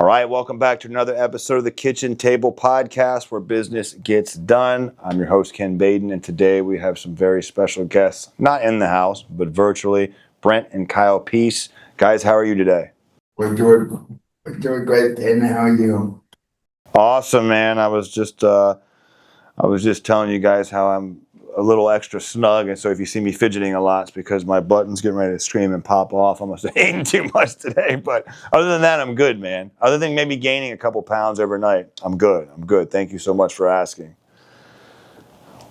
All right, welcome back to another episode of the Kitchen Table Podcast where business gets done. I'm your host, Ken Baden, and today we have some very special guests, not in the house, but virtually, Brent and Kyle Pease. Guys, how are you today? We're doing great, and how are you? Awesome, man. I was just telling you guys how I'm a little extra snug, and so if you see me fidgeting a lot, it's because my button's getting ready to scream and pop off. I must have eaten too much today, but other than that, I'm good, man. Other than maybe gaining a couple pounds overnight, I'm good. Thank you so much for asking.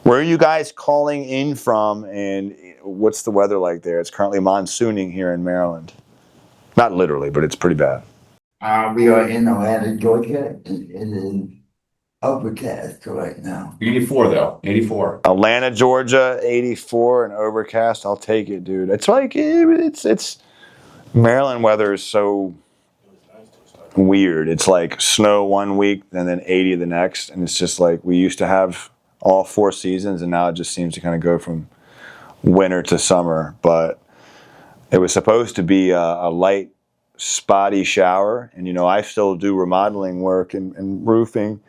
Where are you guys calling in from, and what's the weather like there? It's currently monsooning here in Maryland. Not literally, but it's pretty bad. We are in Atlanta, Georgia. It is overcast right now. 84 though, 84. Atlanta, Georgia, 84 and overcast. I'll take it, dude. It's like it's Maryland weather is so weird. It's like snow one week and then 80 the next, and it's just like we used to have all four seasons, and now it just seems to kind of go from winter to summer. But it was supposed to be a light, spotty shower, and I still do remodeling work and roofing.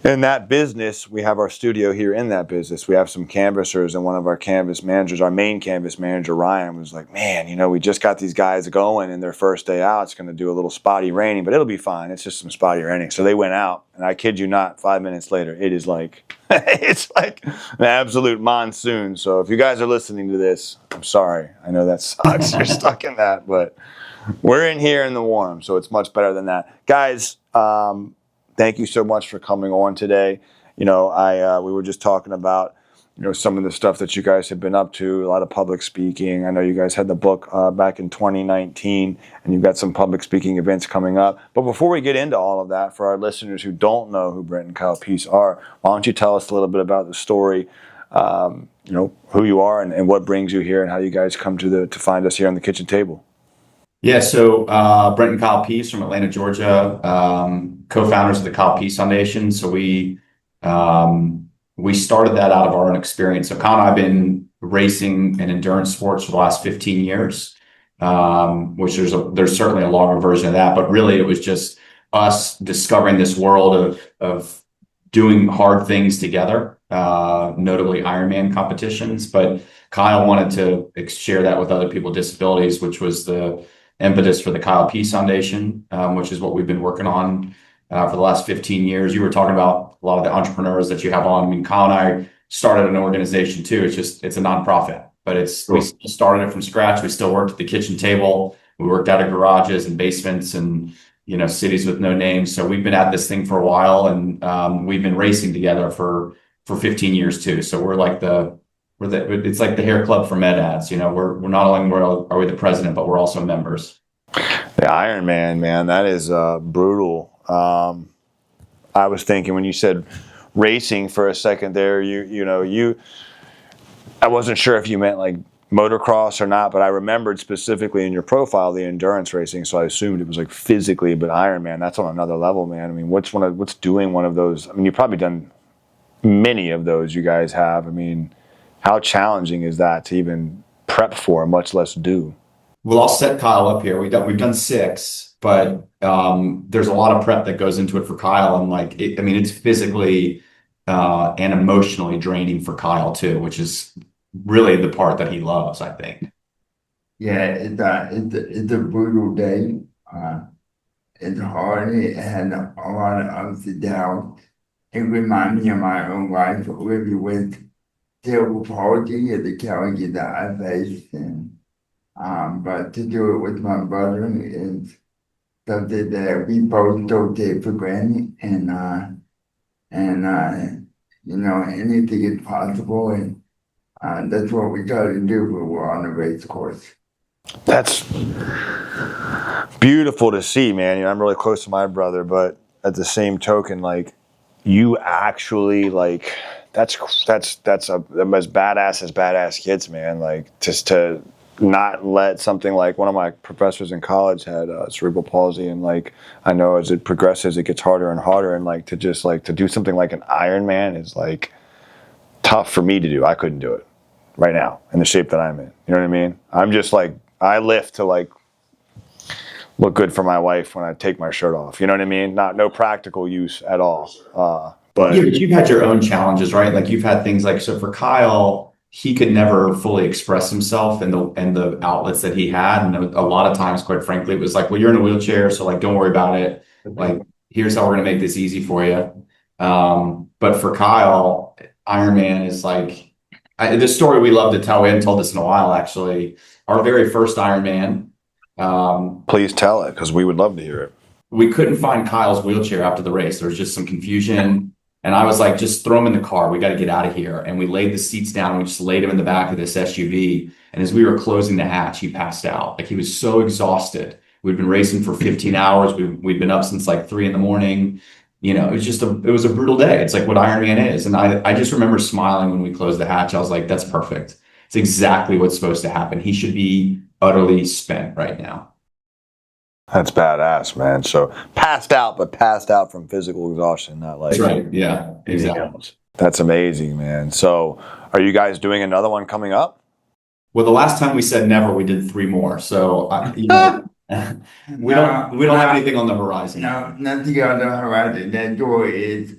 In that business, we have our studio here in that business. We have some canvassers, and one of our canvas managers, our main canvas manager, Ryan, was like, man, we just got these guys going, and their first day out, it's going to do a little spotty raining, but it'll be fine. It's just some spotty raining. So they went out, and I kid you not, 5 minutes later, it is like, it's like an absolute monsoon. So if you guys are listening to this, I'm sorry. I know that sucks. You're stuck in that, but we're in here in the warm, so it's much better than that. Guys, thank you so much for coming on today. We were just talking about, some of the stuff that you guys have been up to, a lot of public speaking. I know you guys had the book back in 2019, and you've got some public speaking events coming up. But before we get into all of that, for our listeners who don't know who Brent and Kyle Pease are, why don't you tell us a little bit about the story, who you are and what brings you here and how you guys come to find us here on the kitchen table. Yeah, so Brent and Kyle Pease from Atlanta, Georgia, co-founders of the Kyle Pease Foundation. So we started that out of our own experience. So Kyle and I have been racing and endurance sports for the last 15 years, which there's certainly a longer version of that, but really it was just us discovering this world of doing hard things together, notably Ironman competitions. But Kyle wanted to share that with other people with disabilities, which was the impetus for the Kyle Pease Foundation, which is what we've been working on for the last 15 years. You were talking about a lot of the entrepreneurs that you have on. I mean, Kyle and I started an organization too. It's a nonprofit, but we started it from scratch. We still worked at the kitchen table. We worked out of garages and basements and cities with no names. So we've been at this thing for a while, and we've been racing together for 15 years too. So it's like the hair club for med ads. We're not only are we the president, but we're also members. The Ironman, man, that is brutal. I was thinking when you said racing for a second there, I wasn't sure if you meant like motocross or not, but I remembered specifically in your profile the endurance racing, so I assumed it was like physically. But Ironman, that's on another level, man. I mean, what's doing one of those? I mean, you've probably done many of those. You guys have. I mean, how challenging is that to even prep for, much less do? Well, I'll set Kyle up here. We've done 6, but there's a lot of prep that goes into it for Kyle, and it's physically and emotionally draining for Kyle too, which is really the part that he loves, I think. Yeah, it's a brutal day. It's hard. It had a lot of ups and downs. It reminded me of my own life, living with cerebral palsy and the challenges that I faced, but to do it with my brother is something that we both don't take for granted, and anything is possible, and that's what we try to do when we're on the race course. That's beautiful to see, man. I'm really close to my brother, but at the same token, like, you actually, like, that's as badass kids, man. Like, just to not let something like one of my professors in college had cerebral palsy, and like I know as it progresses it gets harder and harder, and like to do something like an Ironman is like tough for me to do. I couldn't do it right now in the shape that I'm in. You know what I mean? I'm just like, I lift to like look good for my wife when I take my shirt off. You know what I mean? No practical use at all. But yeah, but you've had your own challenges, right? Like you've had things like, so for Kyle, he could never fully express himself in the outlets that he had. And a lot of times, quite frankly, it was like, well, you're in a wheelchair, so like, don't worry about it. Like, here's how we're going to make this easy for you. But for Kyle, Ironman is like, this story we love to tell. We haven't told this in a while, actually. Our very first Ironman. Please tell it, because we would love to hear it. We couldn't find Kyle's wheelchair after the race. There was just some confusion. And I was like, just throw him in the car. We got to get out of here. And we laid the seats down. And we just laid him in the back of this SUV. And as we were closing the hatch, he passed out. Like he was so exhausted. We'd been racing for 15 hours. We'd been up since like 3 a.m. You know, it was a brutal day. It's like what Ironman is. And I just remember smiling when we closed the hatch. I was like, that's perfect. It's exactly what's supposed to happen. He should be utterly spent right now. That's badass, man. So passed out, but passed out from physical exhaustion, not like. That's right. Yeah, exactly. That's amazing, man. So are you guys doing another one coming up? Well, the last time we said never, we did 3 more. So we don't have anything on the horizon. No, nothing on the horizon. That door is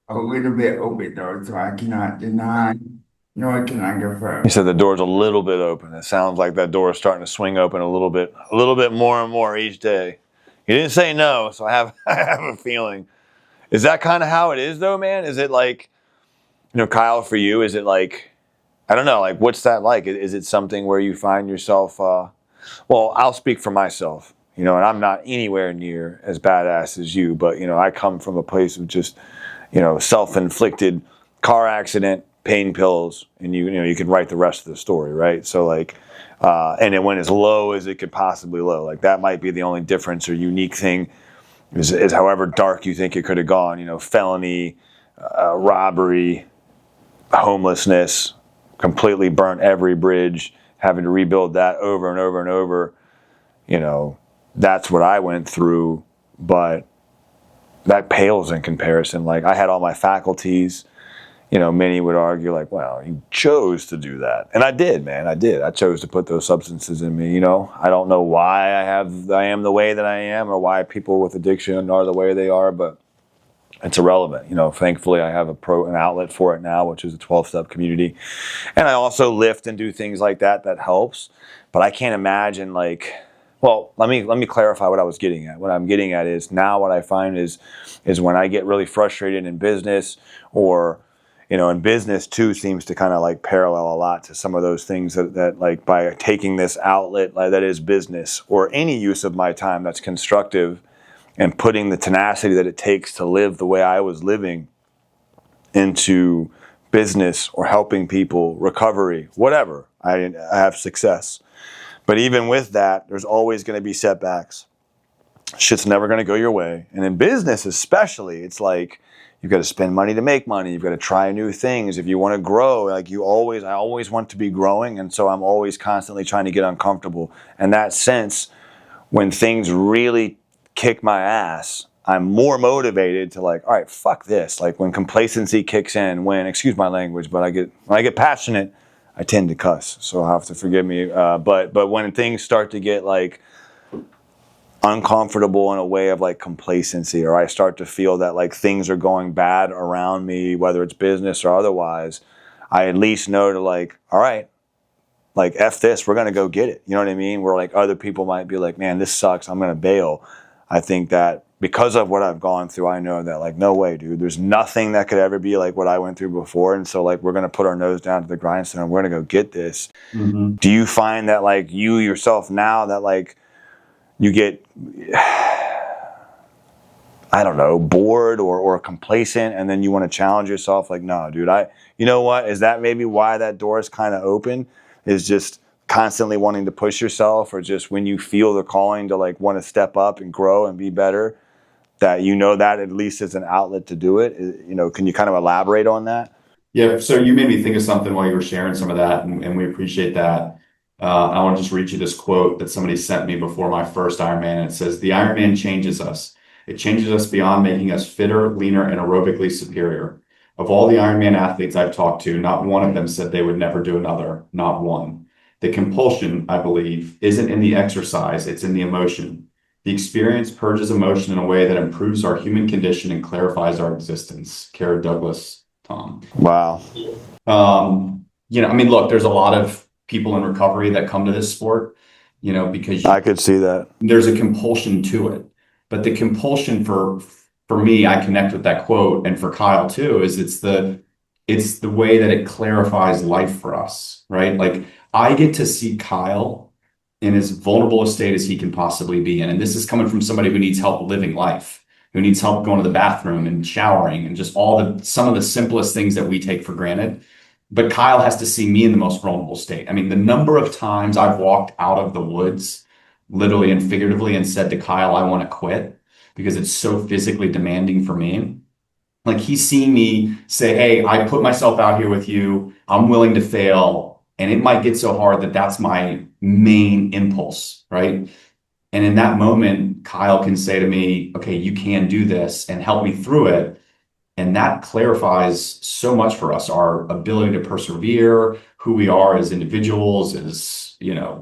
a little bit open though, so I cannot deny, nor can I confirm. You said the door's a little bit open. It sounds like that door is starting to swing open a little bit more and more each day. You didn't say no, so I have a feeling. Is that kind of how it is though, man? Is it like, Kyle, for you, is it like, I don't know, like what's that like? Is it something where you find yourself, well, I'll speak for myself, and I'm not anywhere near as badass as you, but, I come from a place of just, self-inflicted car accident, pain pills, and you can write the rest of the story, right? So like, and it went as low as it could possibly low. Like that might be the only difference or unique thing is however dark you think it could have gone, felony, robbery, homelessness, completely burnt every bridge, having to rebuild that over and over and over. That's what I went through, but that pales in comparison. Like I had all my faculties. Many would argue like, well, you chose to do that. And I did, man. I did. I chose to put those substances in me. I don't know why I am the way that I am or why people with addiction are the way they are, but it's irrelevant. Thankfully I have an outlet for it now, which is a 12-step community. And I also lift and do things like that helps. But I can't imagine like, well, let me clarify what I was getting at. What I'm getting at is now what I find is when I get really frustrated in business or and business too seems to kind of like parallel a lot to some of those things that like by taking this outlet that is business or any use of my time that's constructive and putting the tenacity that it takes to live the way I was living into business or helping people, recovery, whatever, I have success. But even with that, there's always going to be setbacks. Shit's never going to go your way. And in business especially, it's like, you've got to spend money to make money. You've got to try new things. If you want to grow, like I always want to be growing. And so I'm always constantly trying to get uncomfortable. And that sense, when things really kick my ass, I'm more motivated to like, all right, fuck this. Like when complacency kicks in, excuse my language, but when I get passionate, I tend to cuss. So I'll have to forgive me. But when things start to get like, uncomfortable in a way of like complacency, or I start to feel that like things are going bad around me, whether it's business or otherwise, I at least know to like, all right, like F this, we're going to go get it. You know what I mean? Where like other people might be like, man, this sucks, I'm going to bail. I think that because of what I've gone through, I know that like, no way, dude, there's nothing that could ever be like what I went through before. And so like, we're going to put our nose down to the grindstone and we're going to go get this. Mm-hmm. Do you find that like you yourself now that like, you get, I don't know, bored or complacent, and then you want to challenge yourself like, no, dude, you know what? Is that maybe why that door is kind of open? Is just constantly wanting to push yourself, or just when you feel the calling to like want to step up and grow and be better, that that at least is an outlet to do it? Can you kind of elaborate on that? Yeah, so you made me think of something while you were sharing some of that, and we appreciate that. I want to just read you this quote that somebody sent me before my first Ironman. It says, "The Ironman changes us. It changes us beyond making us fitter, leaner, and aerobically superior. Of all the Ironman athletes I've talked to, not one of them said they would never do another. Not one. The compulsion, I believe, isn't in the exercise, it's in the emotion. The experience purges emotion in a way that improves our human condition and clarifies our existence. Kara Douglas, Tom. Wow. I mean, look, there's a lot of people in recovery that come to this sport, because I could see that. there's a compulsion to it. But the compulsion for me, I connect with that quote, and for Kyle too, is it's the way that it clarifies life for us, right? Like I get to see Kyle in as vulnerable a state as he can possibly be in. And this is coming from somebody who needs help living life, who needs help going to the bathroom and showering and just some of the simplest things that we take for granted. But Kyle has to see me in the most vulnerable state. I mean, the number of times I've walked out of the woods, literally and figuratively, and said to Kyle, I want to quit because it's so physically demanding for me. Like he's seen me say, hey, I put myself out here with you. I'm willing to fail. And it might get so hard that that's my main impulse, right? And in that moment, Kyle can say to me, okay, you can do this and help me through it. And that clarifies so much for us, our ability to persevere, who we are as individuals, as,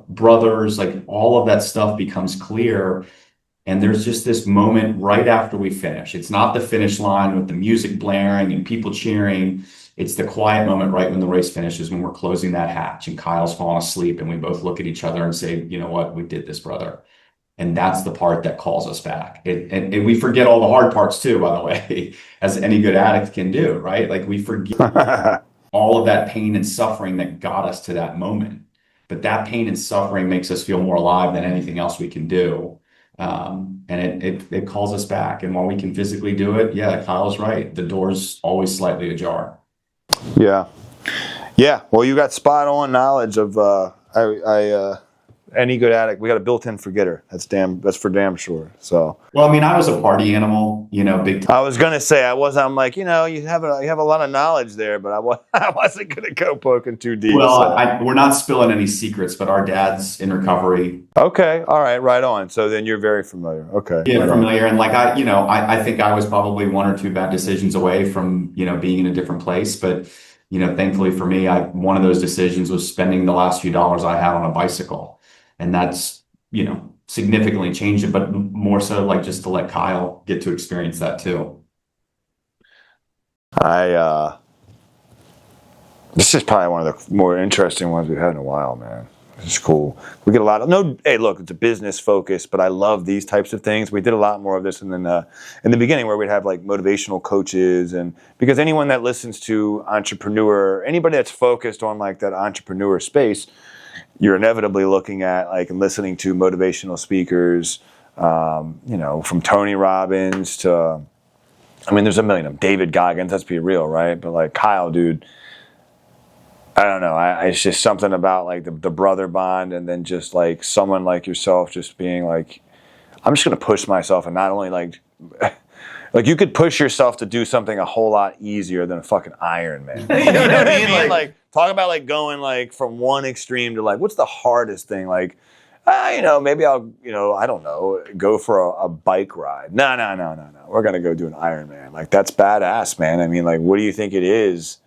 brothers, like all of that stuff becomes clear. And there's just this moment right after we finish. It's not the finish line with the music blaring and people cheering. It's the quiet moment right when the race finishes, when we're closing that hatch and Kyle's falling asleep and we both look at each other and say, you know what, we did this, brother. And that's the part that calls us back. And we forget all the hard parts too, by the way, as any good addict can do, right? Like we forget all of that pain and suffering that got us to that moment. But that pain and suffering makes us feel more alive than anything else we can do. And it calls us back. And while we can physically do it, yeah, Kyle's right. The door's always slightly ajar. Yeah. Yeah. Well, you got spot on knowledge of any good addict. We got a built-in forgetter. That's for damn sure. So. Well, I mean, I was a party animal, big time. I was gonna say I'm like, you have a lot of knowledge there, but I wasn't gonna go poking too deep. Well, so. We're not spilling any secrets, but our dad's in recovery. Okay, all right on. So then you're very familiar. Okay, Yeah, right familiar, and like I think I was probably one or two bad decisions away from being in a different place, but thankfully for me, one of those decisions was spending the last few dollars I had on a bicycle, and that's significantly changed it, but more so like just to let Kyle get to experience that too. This is probably one of the more interesting ones we've had in a while, man. This is cool. We get a lot of hey, look, it's a business focus, but I love these types of things. We did a lot more of this in the beginning, where we'd have like motivational coaches, and because anyone that listens to entrepreneur, anybody that's focused on like that entrepreneur space, you're inevitably looking at like and listening to motivational speakers, from Tony Robbins to, there's a million of them. David Goggins, let's be real, right? But like Kyle, dude, I don't know. It's just something about like the brother bond, and then just like someone like yourself just being like, I'm just going to push myself, and not only like you could push yourself to do something a whole lot easier than a fucking Ironman. You know what I mean? Like talk about like going like from one extreme to like, what's the hardest thing? Like, maybe I'll, I don't know, go for a bike ride. No. We're going to go do an Ironman. Like that's badass, man. Like, what do you think it is?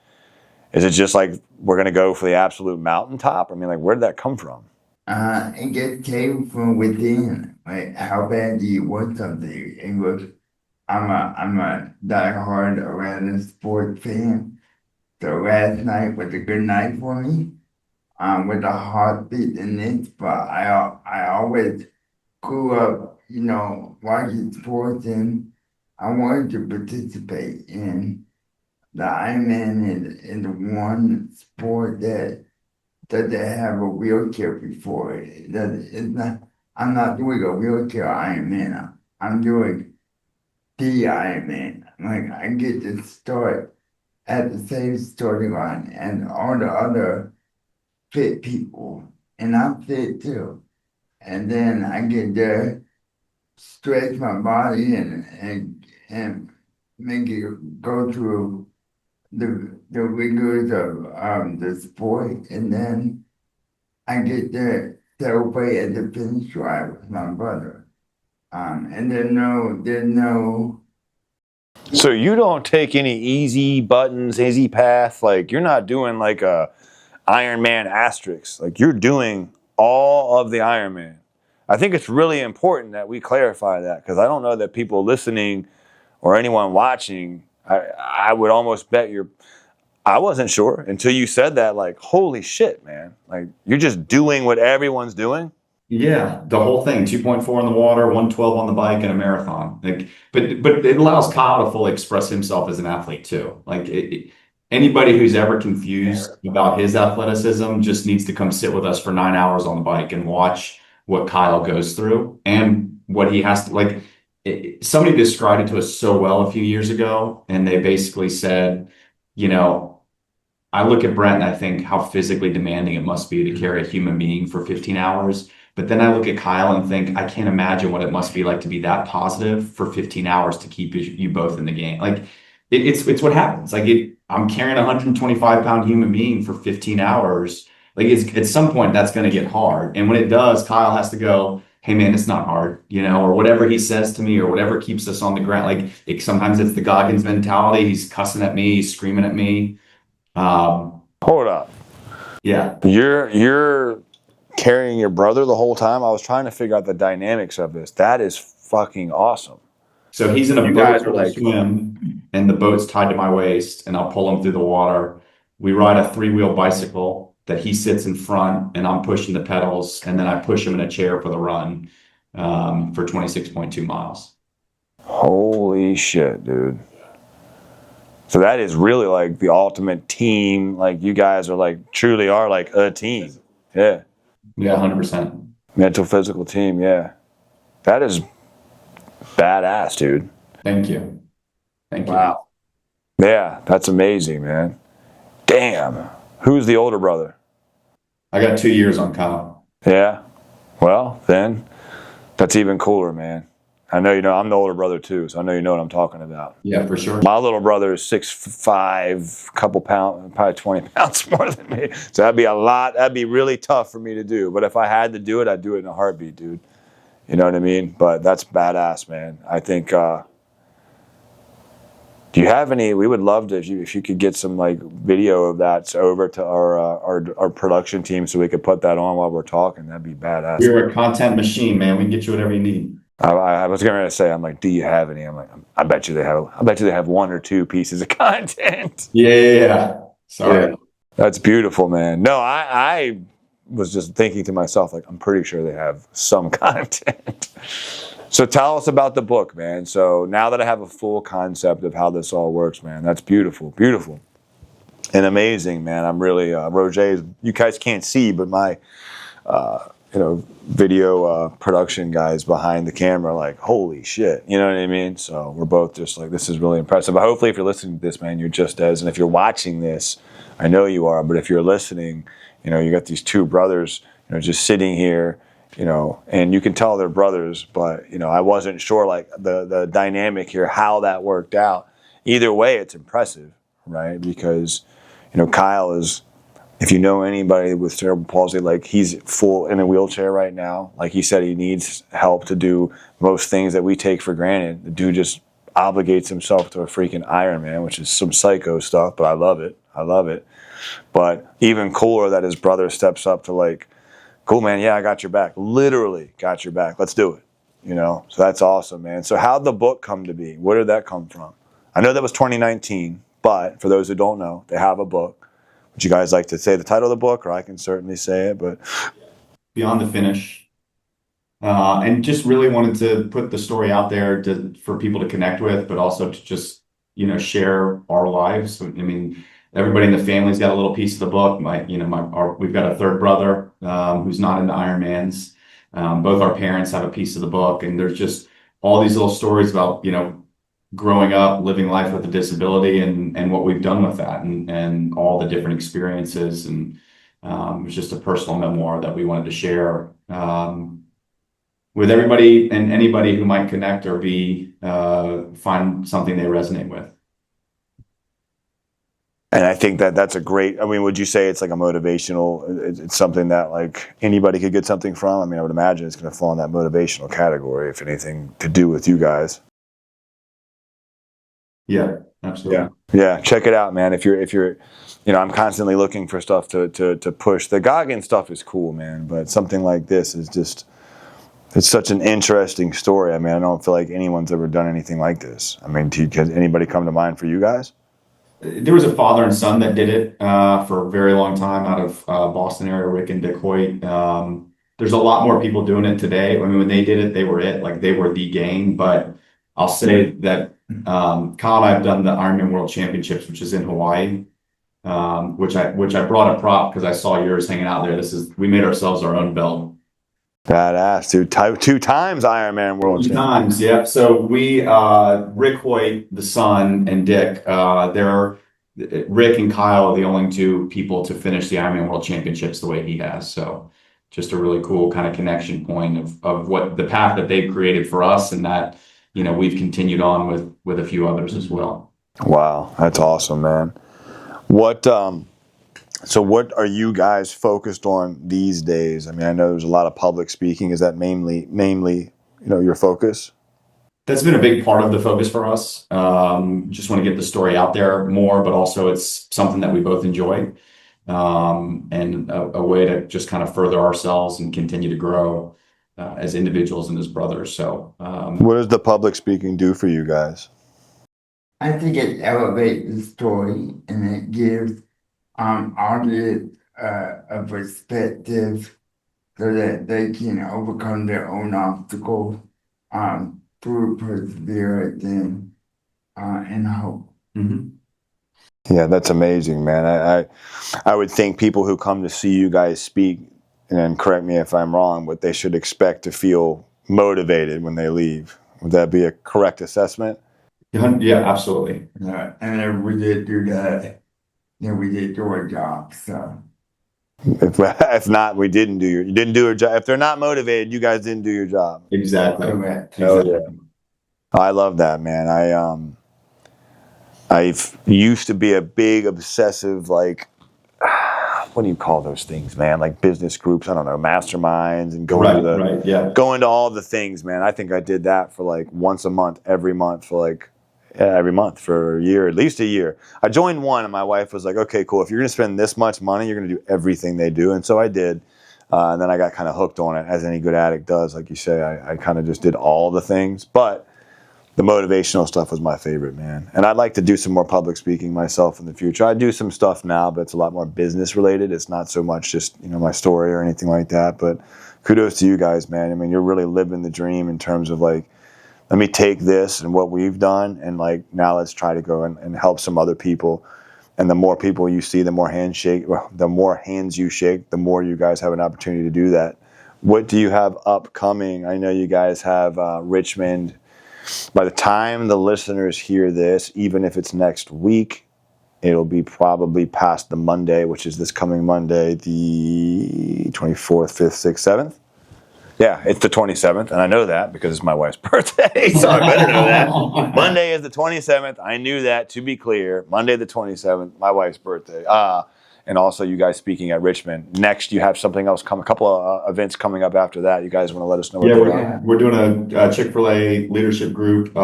Is it just like we're going to go for the absolute mountaintop? Like, where did that come from? It just came from within. Like, how bad do you want something? It was, I'm a diehard awareness sport fan. So last night was a good night for me. With a heartbeat in it, but I always grew up, watching sports, and I wanted to participate in. The Ironman is one sport that doesn't have a wheelchair before it. It's not. I'm not doing a wheelchair Ironman. I'm doing the Ironman. Like I get to start at the same starting line and all the other fit people, and I'm fit too. And then I get to stretch my body and make it go through the rigors of the sport, and then I get to celebrate at the finish line with my brother. And there's no. So you don't take any easy buttons, easy path. Like you're not doing like a Ironman asterisk. Like, you're doing all of the Ironman. I think it's really important that we clarify that, because I don't know that people listening or anyone watching, I would almost bet I wasn't sure until you said that, like, holy shit, man. Like, you're just doing what everyone's doing. Yeah, the whole thing, 2.4 in the water, 112 on the bike, and a marathon. Like, but it allows Kyle to fully express himself as an athlete too. Like, anybody who's ever confused about his athleticism just needs to come sit with us for 9 hours on the bike and watch what Kyle goes through and what he has to, like, somebody described it to us so well a few years ago, and they basically said, you know, I look at Brent and I think how physically demanding it must be to carry a human being for 15 hours. But then I look at Kyle and think, I can't imagine what it must be like to be that positive for 15 hours to keep you both in the game. Like, it's what happens. Like, I'm carrying a 125-pound human being for 15 hours. Like, at some point that's going to get hard. And when it does, Kyle has to go, hey man, it's not hard, or whatever he says to me or whatever keeps us on the ground. Like, sometimes it's the Goggins mentality. He's cussing at me, he's screaming at me. Hold up. Yeah. You're carrying your brother the whole time? I was trying to figure out the dynamics of this. That is fucking awesome. So he's in a You boat guys are like, swim, and the boat's tied to my waist, and I'll pull him through the water. We ride a 3-wheel bicycle that he sits in front, and I'm pushing the pedals, and then I push him in a chair for the run for 26.2 miles. Holy shit, dude. So that is really like the ultimate team. Like, you guys are like, truly are like a team. Yeah. Yeah, 100%. Mental, physical team. Yeah. That is badass, dude. Thank you. Thank you. Wow. Yeah, that's amazing, man. Damn. Who's the older brother? I got 2 years on Kyle. Yeah. Well, then that's even cooler, man. I know I'm the older brother too, so I know you know what I'm talking about. Yeah, for sure. My little brother is 6'5", couple pounds, probably 20 pounds more than me. So that'd be a lot. That'd be really tough for me to do. But if I had to do it, I'd do it in a heartbeat, dude. You know what I mean? But that's badass, man. I think. Do you have any? We would love to if you could get some like video of that over to our production team so we could put that on while we're talking. That'd be badass. You're a content machine, man. We can get you whatever you need. I was going to say, I'm like, do you have any? I'm like, I bet you they have 1 or 2 pieces of content. Yeah. Sorry. Yeah. That's beautiful, man. No, I was just thinking to myself, like, I'm pretty sure they have some content. So tell us about the book, man. So now that I have a full concept of how this all works, man, that's beautiful, beautiful, and amazing, man. I'm really, Roger, you guys can't see, but my, video production guys behind the camera, like, holy shit, you know what I mean? So we're both just like, this is really impressive. But hopefully if you're listening to this, man, you're just as, and if you're watching this, I know you are, but if you're listening, you got these 2 brothers, just sitting here, and you can tell they're brothers, but, I wasn't sure, like, the dynamic here, how that worked out. Either way, it's impressive, right? Because, Kyle is, if you know anybody with cerebral palsy, like, he's full in a wheelchair right now. Like he said, he needs help to do most things that we take for granted. The dude just obligates himself to a freaking Ironman, which is some psycho stuff, but I love it. I love it. But even cooler that his brother steps up to, like, cool, man, yeah, I got your back. Literally got your back. Let's do it. So that's awesome, man. So how'd the book come to be? Where did that come from? I know that was 2019, but for those who don't know, they have a book. Would you guys like to say the title of the book, or I can certainly say it, but Beyond the Finish. And just really wanted to put the story out there for people to connect with, but also to just, share our lives. I mean, everybody in the family's got a little piece of the book. We've got a 3rd brother who's not into Ironmans. Both our parents have a piece of the book, and there's just all these little stories about, growing up, living life with a disability, and what we've done with that, and all the different experiences. And it was just a personal memoir that we wanted to share with everybody and anybody who might connect or find something they resonate with. And I think that's a great, would you say it's like a motivational, it's something that, like, anybody could get something from? I would imagine it's going to fall in that motivational category, if anything to do with you guys. Yeah, Absolutely. Yeah. Check it out, man. If you're, I'm constantly looking for stuff to push. The Goggins stuff is cool, man. But something like this is just, it's such an interesting story. I mean, I don't feel like anyone's ever done anything like this. I mean, has anybody come to mind for you guys? There was a father and son that did it for a very long time out of Boston area, Rick and Dick Hoyt. There's a lot more people doing it today. I mean, when they did it, they were it. Like, they were the game. But I'll say that Kyle and I have done the Ironman World Championships, which is in Hawaii, which I brought a prop because I saw yours hanging out there. We made ourselves our own belt. Badass, dude. Two times Ironman World Two Champion. times, yeah. So we, Rick Hoyt, the son, and Dick, Rick and Kyle are the only two people to finish the Ironman World Championships the way he has. So just a really cool kind of connection point of what the path that they've created for us, and that, we've continued on with a few others as well. Wow, that's awesome, man. So what are you guys focused on these days? I mean, I know there's a lot of public speaking. Is that mainly, your focus? That's been a big part of the focus for us. Just want to get the story out there more, but also it's something that we both enjoy, and a way to just kind of further ourselves and continue to grow as individuals and as brothers. So, what does the public speaking do for you guys? I think it elevates the story and it gives audience a perspective so that they can overcome their own obstacles through perseverance and hope. mm-hmm. Yeah, that's amazing, man. I would think people who come to see you guys speak, and correct me if I'm wrong, but they should expect to feel motivated when they leave. Would that be a correct assessment? Yeah, absolutely. And if we did do that, then we did do our job. So if not, you didn't do your job. If they're not motivated, you guys didn't do your job. Exactly. correct. Oh, yeah. I love that, man. I used to be a big obsessive, like, what do you call those things, man? Like business groups, I don't know, masterminds, and going to all the things, man. I think I did that for like once a month, every month for a year, at least a year. I joined one, and my wife was like, okay, cool. If you're going to spend this much money, you're going to do everything they do. And so I did. And then I got kind of hooked on it, as any good addict does. Like you say, I kind of just did all the things. But the motivational stuff was my favorite, man. And I'd like to do some more public speaking myself in the future. I do some stuff now, but it's a lot more business related. It's not so much just, my story or anything like that. But kudos to you guys, man. I mean, you're really living the dream in terms of like, let me take this and what we've done, and like, now let's try to go and help some other people. And the more people you see, the more hands you shake, the more you guys have an opportunity to do that. What do you have upcoming? I know you guys have Richmond. By the time the listeners hear this, even if it's next week, it'll be probably past the Monday, which is this coming Monday, the 24th, 5th, 6th, 7th. Yeah, it's the 27th, and I know that because it's my wife's birthday, so I better know that. Monday is the 27th. I knew that, to be clear. Monday the 27th, my wife's birthday. And also you guys speaking at Richmond. Next, you have something else a couple of events coming up after that. You guys want to let us know what they're on? We're doing a Chick-fil-A leadership group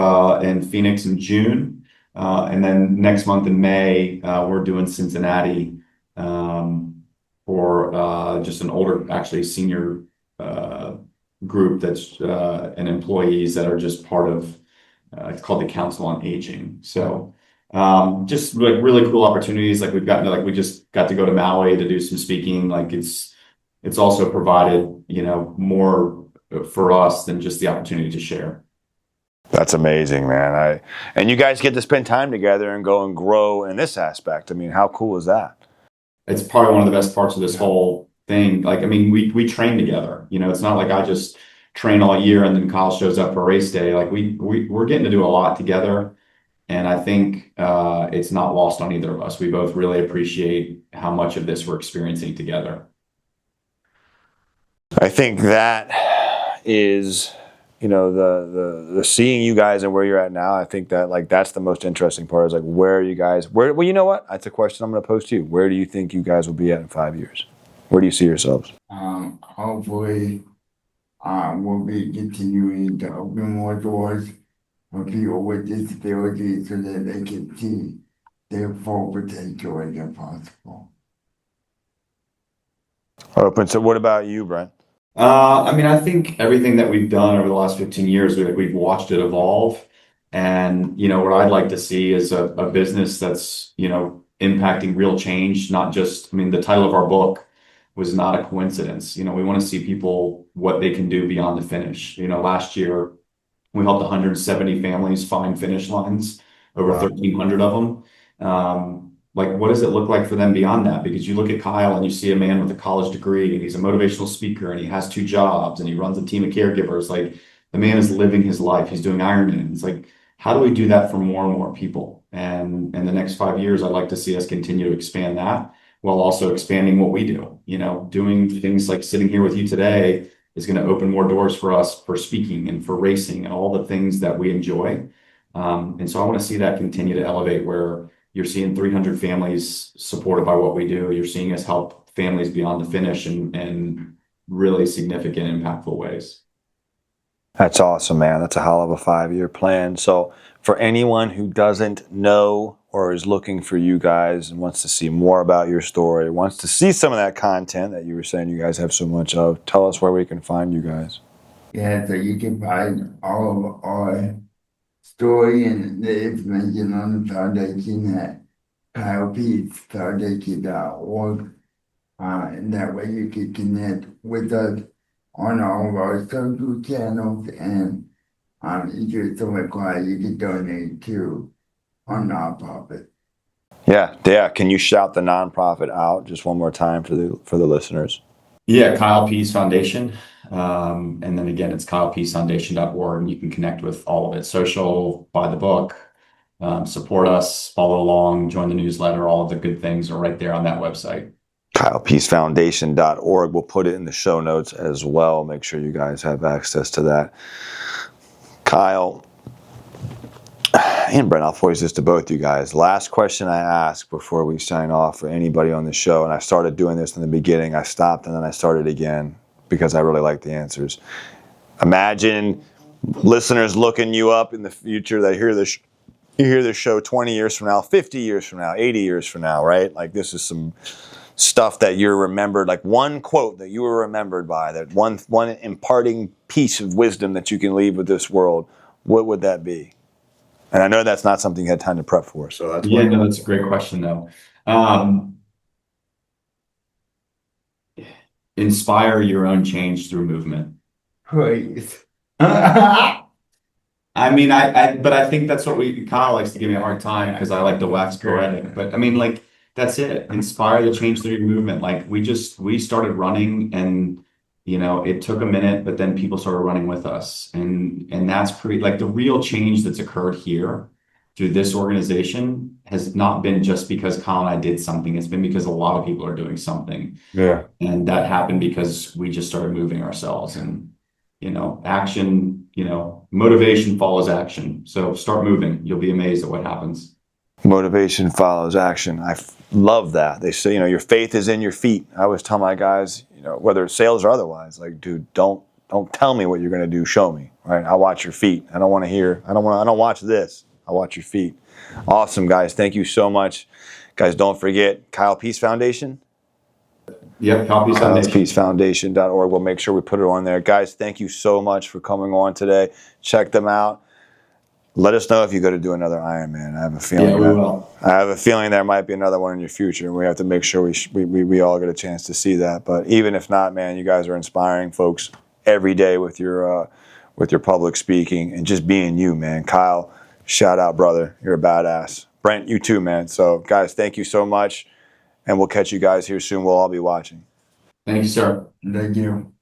in Phoenix in June. And then next month in May, we're doing Cincinnati for just an older, actually senior group that's and employees that are just part of it's called the Council on Aging. So just like really cool opportunities. Like we just got to go to Maui to do some speaking. Like it's also provided more for us than just the opportunity to share. That's amazing, man. And you guys get to spend time together and go and grow in this aspect. I mean, how cool is that? It's probably one of the best parts of this whole thing. Like, I mean, we train together. It's not like I just train all year and then Kyle shows up for race day. Like we're getting to do a lot together. And I think it's not lost on either of us. We both really appreciate how much of this we're experiencing together. I think that is, the seeing you guys and where you're at now. I think that that's the most interesting part, is like, where are you guys? Well, you know what? That's a question I'm going to pose to you. Where do you think you guys will be at in 5 years? Where do you see yourselves? Hopefully, we'll be continuing to open more doors for people with disabilities so that they can see their full potential as possible. Open. So what about you, Brent? I mean, I think everything that we've done over the last 15 years, we've watched it evolve. And, what I'd like to see is a business that's, impacting real change, not just, I mean, the title of our book was not a coincidence. We want to see people what they can do beyond the finish. Last year we helped 170 families find finish lines, over Wow. 1,300 of them. Like, what does it look like for them beyond that? Because you look at Kyle and you see a man with a college degree and he's a motivational speaker and he has 2 jobs and he runs a team of caregivers. Like, the man is living his life. He's doing Ironman. It's like, how do we do that for more and more people? And in the next 5 years, I'd like to see us continue to expand that while also expanding what we do. Doing things like sitting here with you today is going to open more doors for us for speaking and for racing and all the things that we enjoy. And so I want to see that continue to elevate, where you're seeing 300 families supported by what we do. You're seeing us help families beyond the finish in really significant, impactful ways. That's awesome, man. That's a hell of a 5-year plan. So for anyone who doesn't know or is looking for you guys and wants to see more about your story, wants to see some of that content that you were saying you guys have so much of, tell us where we can find you guys. Yeah, so you can find all of our story and the information on the foundation at kylepeasefoundation.org. And that way you can connect with us on all of our social channels, and if you're so inclined, you can donate to our nonprofit. Yeah. Can you shout the nonprofit out just one more time for the listeners? Yeah, Kyle Pease Foundation. And then again, it's kylepeasefoundation.org, and you can connect with all of it. Social, buy the book, support us, follow along, join the newsletter. All of the good things are right there on that website. kylepeasefoundation.org. We'll put it in the show notes as well. Make sure you guys have access to that. Kyle and Brent, I'll voice this to both you guys. Last question I ask before we sign off for anybody on the show, and I started doing this in the beginning. I stopped and then I started again because I really like the answers. Imagine listeners looking you up in the future. They hear this. You hear this show 20 years from now, 50 years from now, 80 years from now, right? Like, this is some stuff that you're remembered, like one quote that you were remembered by, that one imparting piece of wisdom that you can leave with this world. What would that be? And I know that's not something you had time to prep for, so that's no, that's a great question though. Inspire your own change through movement. Please. I mean, but I think that's what Kyle likes to give me a hard time because I like to wax poetic. But I mean, like, that's it. Inspire the change through your movement. Like, we started running, and it took a minute, but then people started running with us, and that's pretty, like, the real change that's occurred here through this organization has not been just because Kyle and I did something. It's been because a lot of people are doing something. Yeah. And that happened because we just started moving ourselves, and action, motivation follows action. So start moving. You'll be amazed at what happens. Motivation follows action. I love that. They say, your faith is in your feet. I always tell my guys, whether it's sales or otherwise, like, dude, don't tell me what you're going to do. Show me, right? I watch your feet. I don't watch this. I watch your feet. Awesome, guys. Thank you so much. Guys, don't forget Kyle Pease Foundation. Yep, kylepeasefoundation.org. We'll make sure we put it on there. Guys, thank you so much for coming on today. Check them out. Let us know if you go to do another Ironman. I have a feeling. Yeah, we will. I have a feeling there might be another one in your future, and we have to make sure we all get a chance to see that. But even if not, man, you guys are inspiring folks every day with your public speaking and just being you, man. Kyle, shout out, brother. You're a badass. Brent, you too, man. So, guys, thank you so much. And we'll catch you guys here soon. We'll all be watching. Thank you, sir. Thank you.